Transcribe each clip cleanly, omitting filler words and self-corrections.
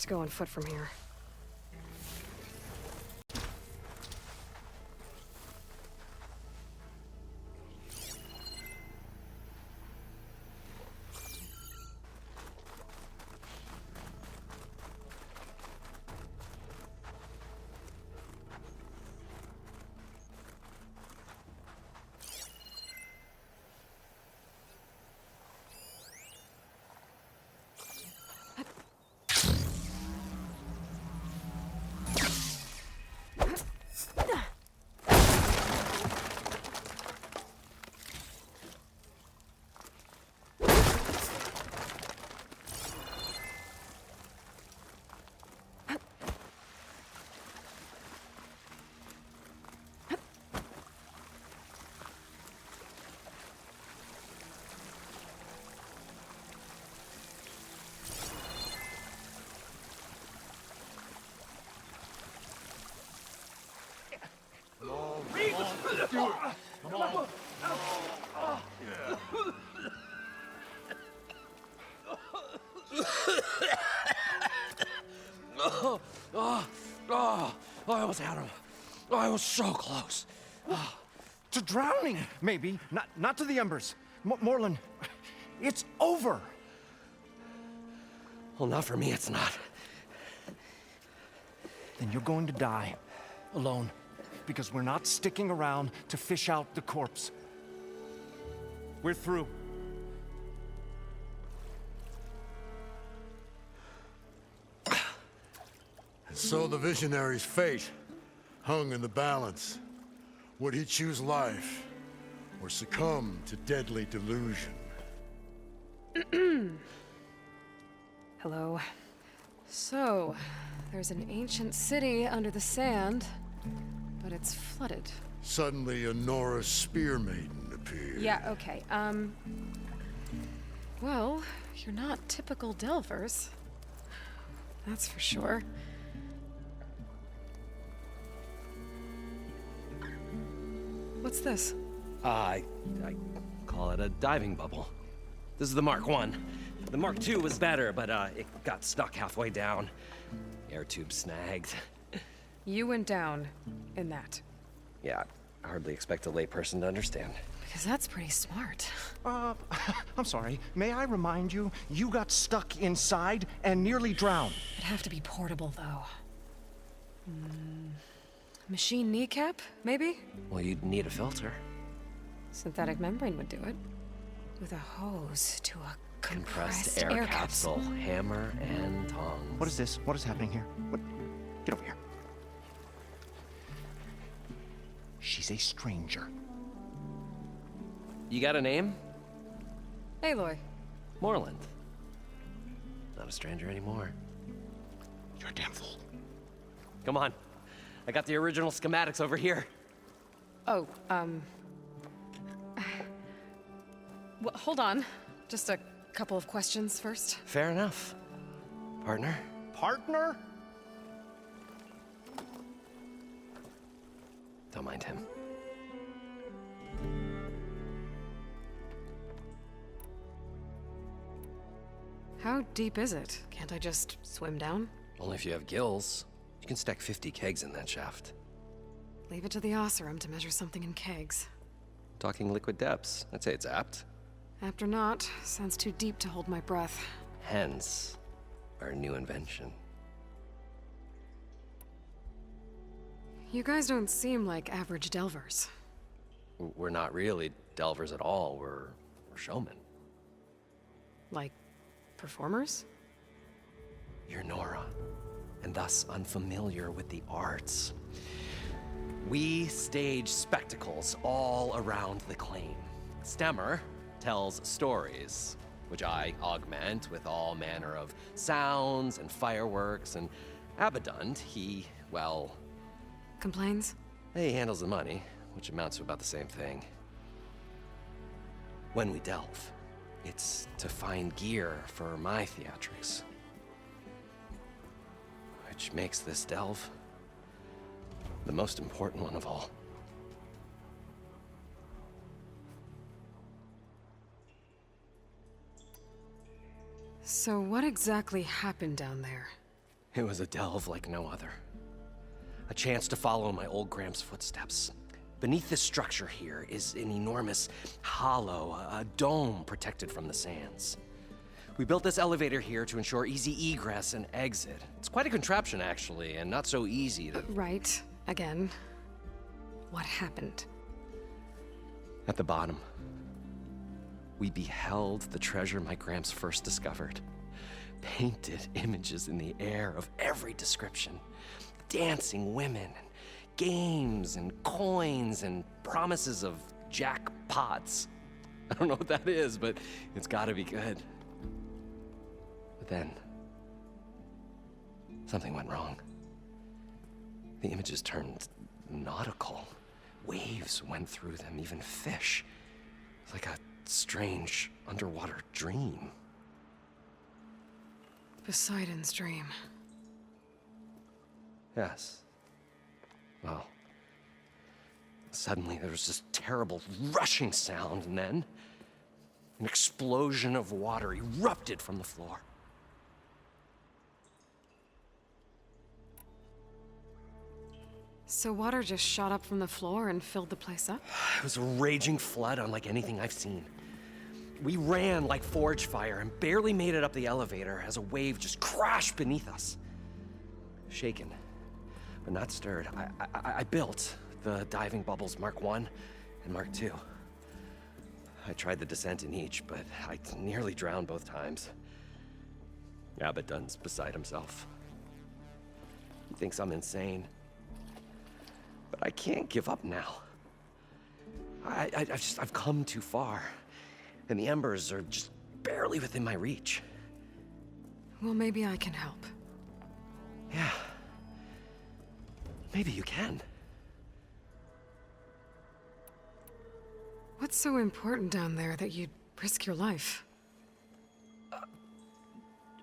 to go on foot from here. I almost had him. I was so close. To drowning, maybe. Not to the embers. Moreland, it's over. Well, not for me, it's not. Then you're going to die. Alone. Because we're not sticking around to fish out the corpse. We're through. So the visionary's fate hung in the balance. Would he choose life or succumb to deadly delusion? Hello. So, there's an ancient city under the sand, but it's flooded. Suddenly, a Norse spear maiden appeared. Yeah, okay. Well, you're not typical Delvers. That's for sure. What's this? I call it a diving bubble. This is the Mark I. The Mark II was better, but it got stuck halfway down. Air tube snagged. You went down in that. Yeah, I hardly expect a layperson to understand. Because that's pretty smart. I'm sorry. May I remind you, you got stuck inside and nearly drowned. It'd have to be portable, though. Machine kneecap, maybe? Well, you'd need a filter. Synthetic membrane would do it. With a hose to a Compressed air capsule, hammer and tongs. What is this? What is happening here? What? Get over here. She's a stranger. You got a name? Aloy. Moreland. Not a stranger anymore. You're a damn fool. Come on. I got the original schematics over here. Oh, well, hold on. Just a couple of questions first. Fair enough. Partner? Partner? Don't mind him. How deep is it? Can't I just swim down? Only if you have gills. You can stack 50 kegs in that shaft. Leave it to the Oseram to measure something in kegs. Talking liquid depths. I'd say it's apt. Apt or not, sounds too deep to hold my breath. Hence, our new invention. You guys don't seem like average Delvers. We're not really delvers at all. We're showmen. Like, performers? You're Nora, and thus unfamiliar with the arts. We stage spectacles all around the claim. Stemmer tells stories, which I augment with all manner of sounds and fireworks, and Abadund, he, well... Complains? He handles the money, which amounts to about the same thing. When we delve, it's to find gear for my theatrics. Which makes this delve the most important one of all. So what exactly happened down there? It was a delve like no other. A chance to follow in my old Gramps' footsteps. Beneath this structure here is an enormous hollow, a dome protected from the sands. We built this elevator here to ensure easy egress and exit. It's quite a contraption, actually, and not so easy to... Right. Again. What happened? At the bottom, we beheld the treasure my Gramps first discovered. Painted images in the air of every description. Dancing women, and games, and coins, and promises of jackpots. I don't know what that is, but it's gotta be good. But then, something went wrong. The images turned nautical. Waves went through them, even fish. It's like a strange underwater dream. Poseidon's dream. Yes. Well, suddenly there was this terrible rushing sound, and then an explosion of water erupted from the floor. So water just shot up from the floor and filled the place up? It was a raging flood unlike anything I've seen. We ran like forge fire and barely made it up the elevator as a wave just crashed beneath us. Shaken, but not stirred, I built the diving bubbles Mark I and Mark II. I tried the descent in each, but I nearly drowned both times. Abbott Dunn's beside himself. He thinks I'm insane. But I can't give up now. I've come too far. And the embers are just barely within my reach. Well, maybe I can help. Yeah. Maybe you can. What's so important down there that you'd risk your life?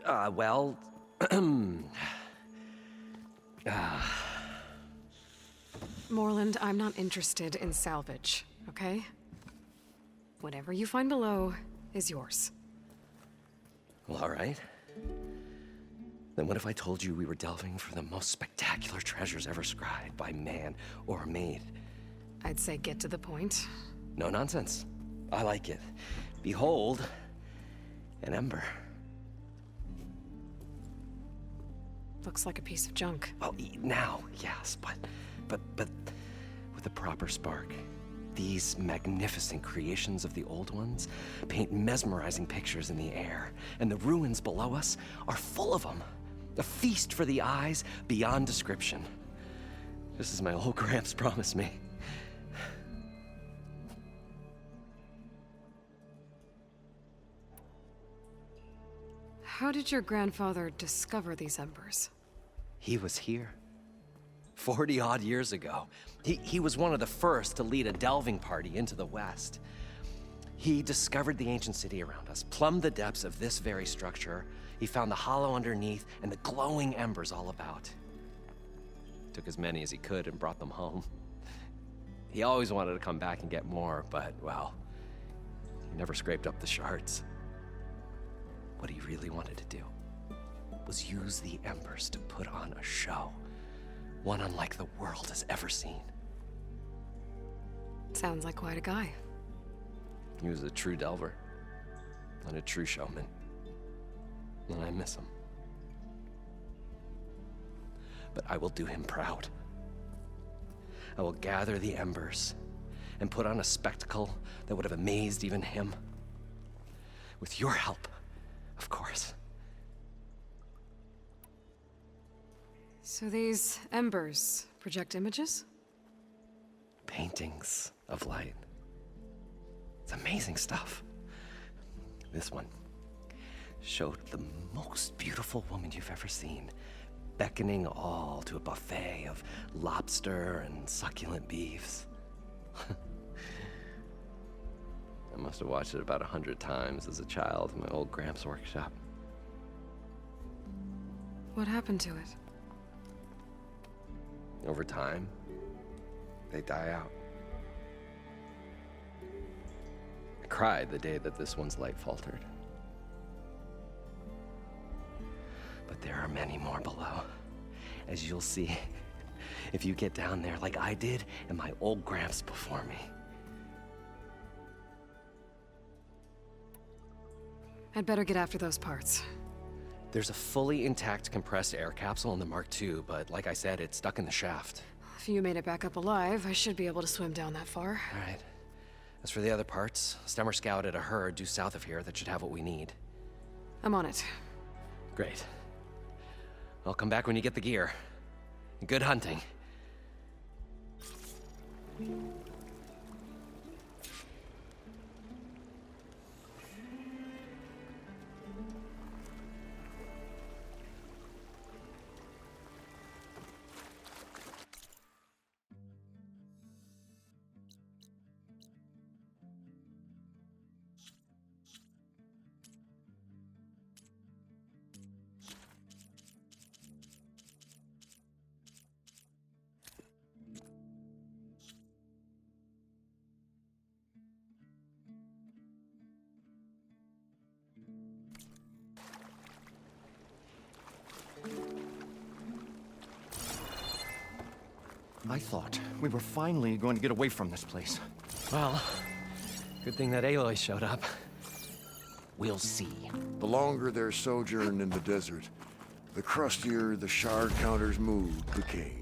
Well... Moreland, I'm not interested in salvage, okay? Whatever you find below is yours. Well, all right. Then what if I told you we were delving for the most spectacular treasures ever scribed by man or maid? I'd say get to the point. No nonsense. I like it. Behold, an ember. Looks like a piece of junk. Well, now, yes, but with a proper spark. These magnificent creations of the old ones paint mesmerizing pictures in the air, and the ruins below us are full of them. A feast for the eyes beyond description. Just as my old Gramps promised me. How did your grandfather discover these embers? He was here. 40-odd years ago. He was one of the first to lead a delving party into the West. He discovered the ancient city around us, plumbed the depths of this very structure. He found the hollow underneath and the glowing embers all about. Took as many as he could and brought them home. He always wanted to come back and get more, but, well, he never scraped up the shards. What he really wanted to do was use the embers to put on a show. One unlike the world has ever seen. Sounds like quite a guy. He was a true delver, and a true showman. And I miss him. But I will do him proud. I will gather the embers and put on a spectacle that would have amazed even him. With your help, of course. So these embers project images? Paintings of light. It's amazing stuff. This one showed the most beautiful woman you've ever seen, beckoning all to a buffet of lobster and succulent beefs. I must have watched it about 100 times as a child in my old Gramps' workshop. What happened to it? Over time, they die out. I cried the day that this one's light faltered. But there are many more below, as you'll see if you get down there like I did and my old Gramps before me. I'd better get after those parts. There's a fully intact compressed air capsule in the Mark II, but like I said, it's stuck in the shaft. If you made it back up alive, I should be able to swim down that far. All right. As for the other parts, Stemmer scouted a herd due south of here that should have what we need. I'm on it. Great. I'll come back when you get the gear. Good hunting. I thought we were finally going to get away from this place. Well, good thing that Aloy showed up. We'll see. The longer their sojourn in the desert, the crustier the shard counter's mood became.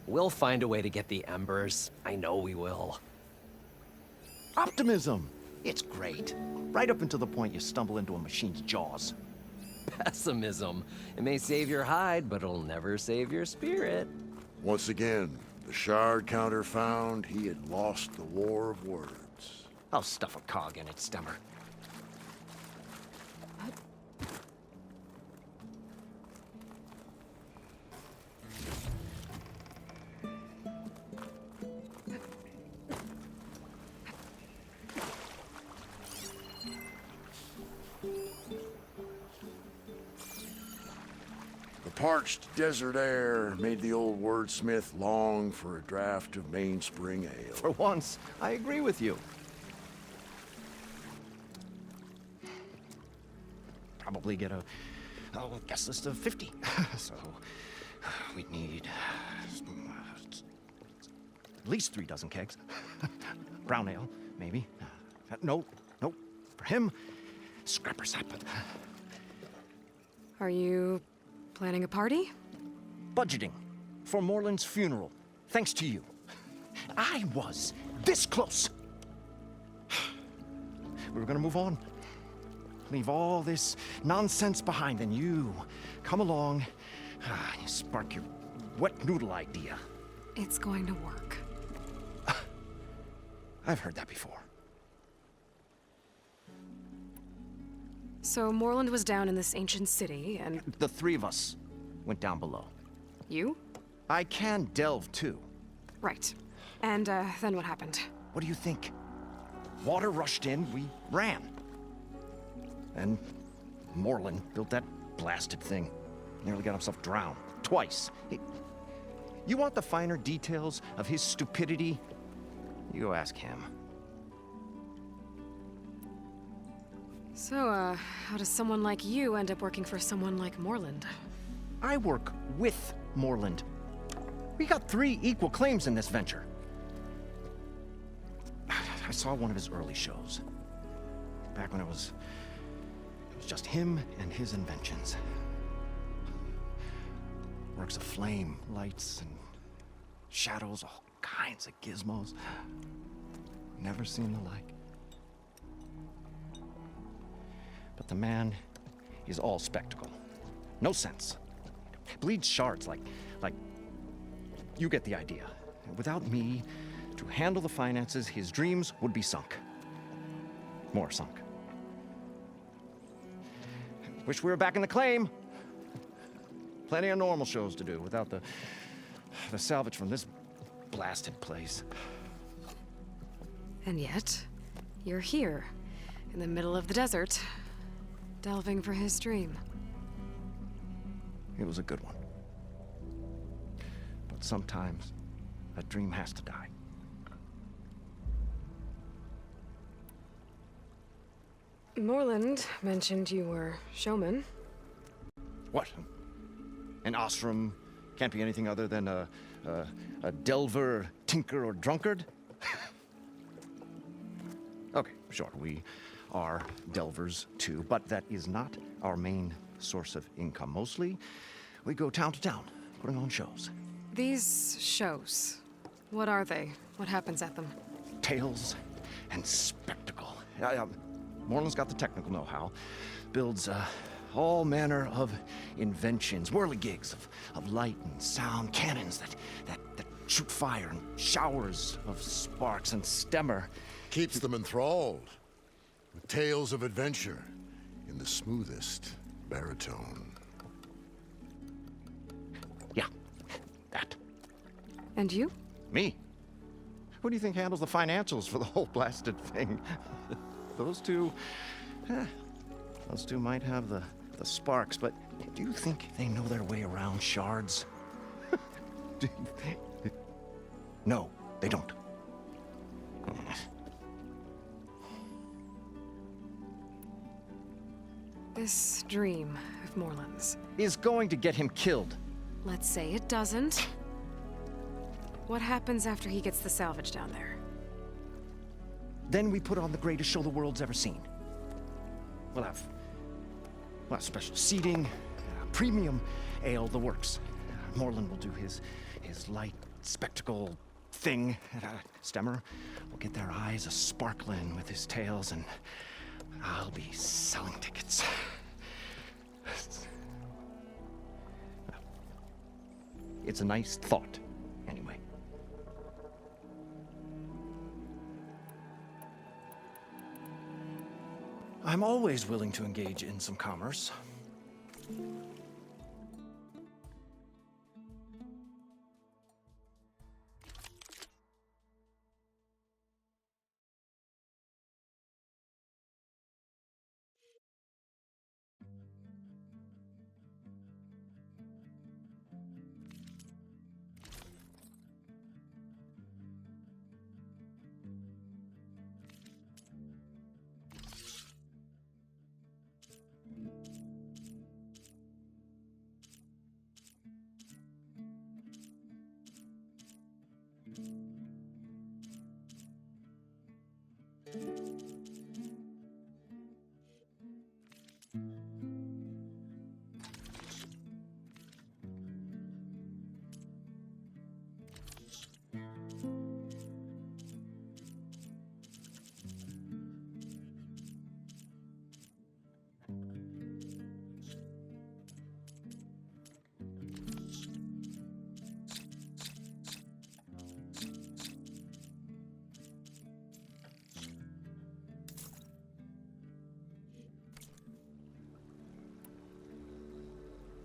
We'll find a way to get the embers. I know we will. Optimism! It's great. Right up until the point you stumble into a machine's jaws. Pessimism. It may save your hide, but it'll never save your spirit. Once again, the shard counter found he had lost the war of words. I'll stuff a cog in it, Stemmer. The parched desert air made the old wordsmith long for a draught of mainspring ale. For once, I agree with you. Probably get a guest list of 50. So, we'd need at least 3 dozen kegs. Brown ale, maybe. No. For him, scrapper sap. Are you planning a party? Budgeting for Moreland's funeral, thanks to you. I was this close. We were gonna move on. Leave all this nonsense behind, and you come along, you spark your wet noodle idea. It's going to work. I've heard that before. So Moreland was down in this ancient city, and The 3 of us went down below. you? I can delve too. Right. And then what happened? What do you think? Water rushed in, we ran. And Moreland built that blasted thing. Nearly got himself drowned. Twice. You want the finer details of his stupidity? You go ask him. So, how does someone like you end up working for someone like Moreland? I work with Moreland. We got 3 equal claims in this venture. I saw one of his early shows. Back when it was just him and his inventions. Works of flame, lights, and shadows, all kinds of gizmos. Never seen the like. But the man is all spectacle. No sense. Bleeds shards like you get the idea. Without me to handle the finances, his dreams would be sunk. More sunk. Wish we were back in the claim. Plenty of normal shows to do without the salvage from this blasted place. And yet, you're here, in the middle of the desert, delving for his dream. It was a good one. But sometimes, a dream has to die. Moreland mentioned you were Showmen. What? An Oseram can't be anything other than a delver, tinker, or drunkard? Okay, sure, we are delvers too, but that is not our main source of income. Mostly, we go town to town, putting on shows. These shows, what are they? What happens at them? Tales and spectacle. Moreland's got the technical know-how. Builds all manner of inventions, whirligigs of light and sound, cannons that shoot fire and showers of sparks, and Stemmer Keeps them enthralled with tales of adventure in the smoothest baritone. Yeah, that. And you? Me? Who do you think handles the financials for the whole blasted thing? Those two might have the sparks, but do you think they know their way around shards? No, they don't. This dream of Moreland's. Is going to get him killed. Let's say it doesn't. What happens after he gets the salvage down there? Then we put on the greatest show the world's ever seen. We'll have special seating, premium ale, the works. Moreland will do his light spectacle thing. Stemmer will get their eyes a-sparkling with his tales, and I'll be selling tickets. It's a nice thought, anyway. I'm always willing to engage in some commerce.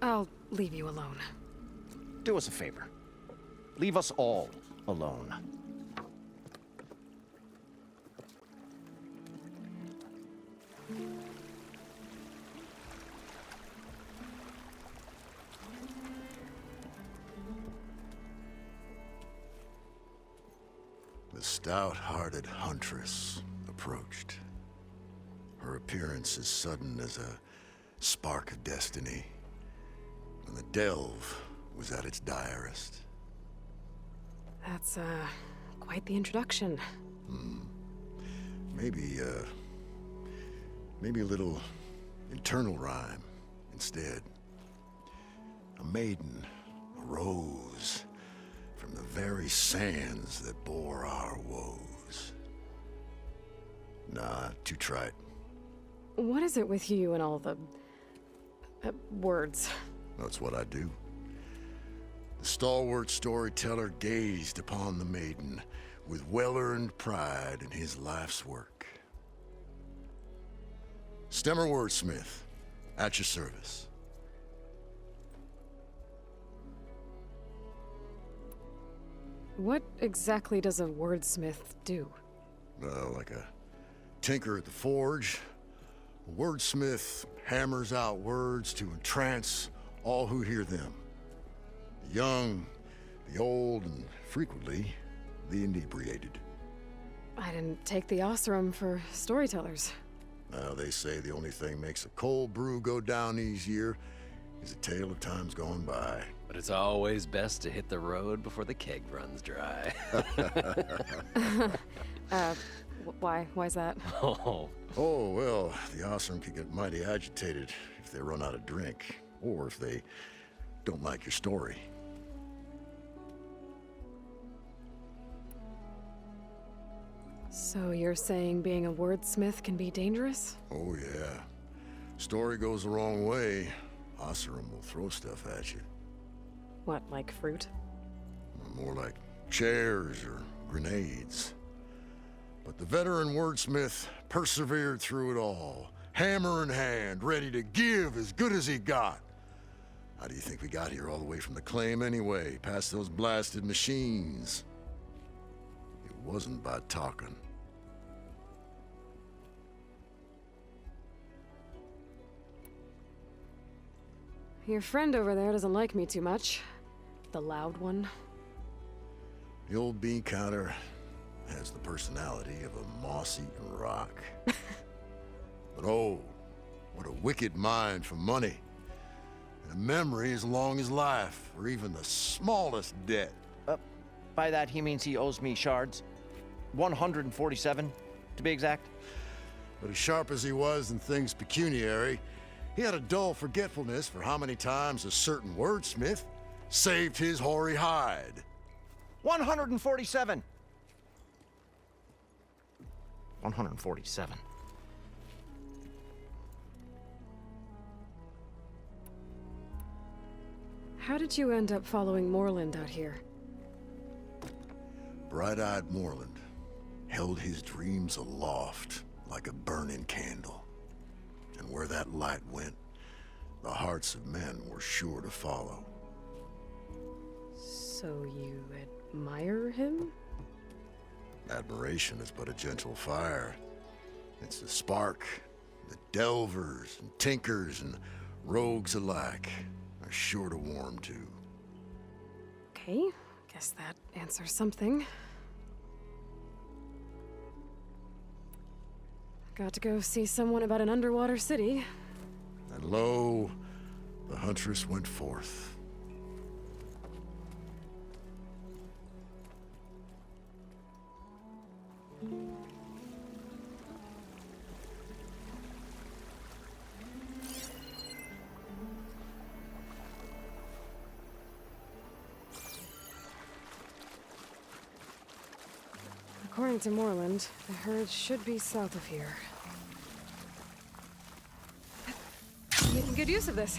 I'll leave you alone. Do us a favor. Leave us all alone. The stout-hearted huntress approached. Her appearance as sudden as a spark of destiny, when the delve was at its direst. That's, quite the introduction. Maybe a little internal rhyme instead. A maiden arose from the very sands that bore our woes. Nah, too trite. What is it with you and all the... words? That's what I do. The stalwart storyteller gazed upon the maiden with well-earned pride in his life's work. Stemmer wordsmith, at your service. What exactly does a wordsmith do? Like a tinker at the forge. A wordsmith hammers out words to entrance all who hear them. The young, the old, and frequently, the inebriated. I didn't take the Oseram for storytellers. Now, they say the only thing makes a cold brew go down easier is a tale of times gone by. But it's always best to hit the road before the keg runs dry. Why? Why's that? Oh, Oh, well, the Oseram can get mighty agitated if they run out of drink, or if they don't like your story. So you're saying being a wordsmith can be dangerous? Oh, yeah. Story goes the wrong way, Oseram will throw stuff at you. What, like fruit? More like chairs or grenades. But the veteran wordsmith persevered through it all, hammer in hand, ready to give as good as he got. How do you think we got here all the way from the claim anyway, past those blasted machines? It wasn't by talking. Your friend over there doesn't like me too much. The loud one. The old bean counter has the personality of a moss-eaten rock. But oh, what a wicked mind for money. And a memory as long as life, or even the smallest debt. By that, he means he owes me shards. 147, to be exact. But as sharp as he was in things pecuniary, he had a dull forgetfulness for how many times a certain wordsmith saved his hoary hide. 147. 147. How did you end up following Moreland out here? Bright-eyed Moreland held his dreams aloft like a burning candle. And where that light went, the hearts of men were sure to follow. So you admire him? Admiration is but a gentle fire. It's the spark that delvers and tinkers and rogues alike are sure to warm to. Okay, guess that answers something. Got to go see someone about an underwater city. And lo, the huntress went forth. According to Moreland, the herd should be south of here. Making good use of this.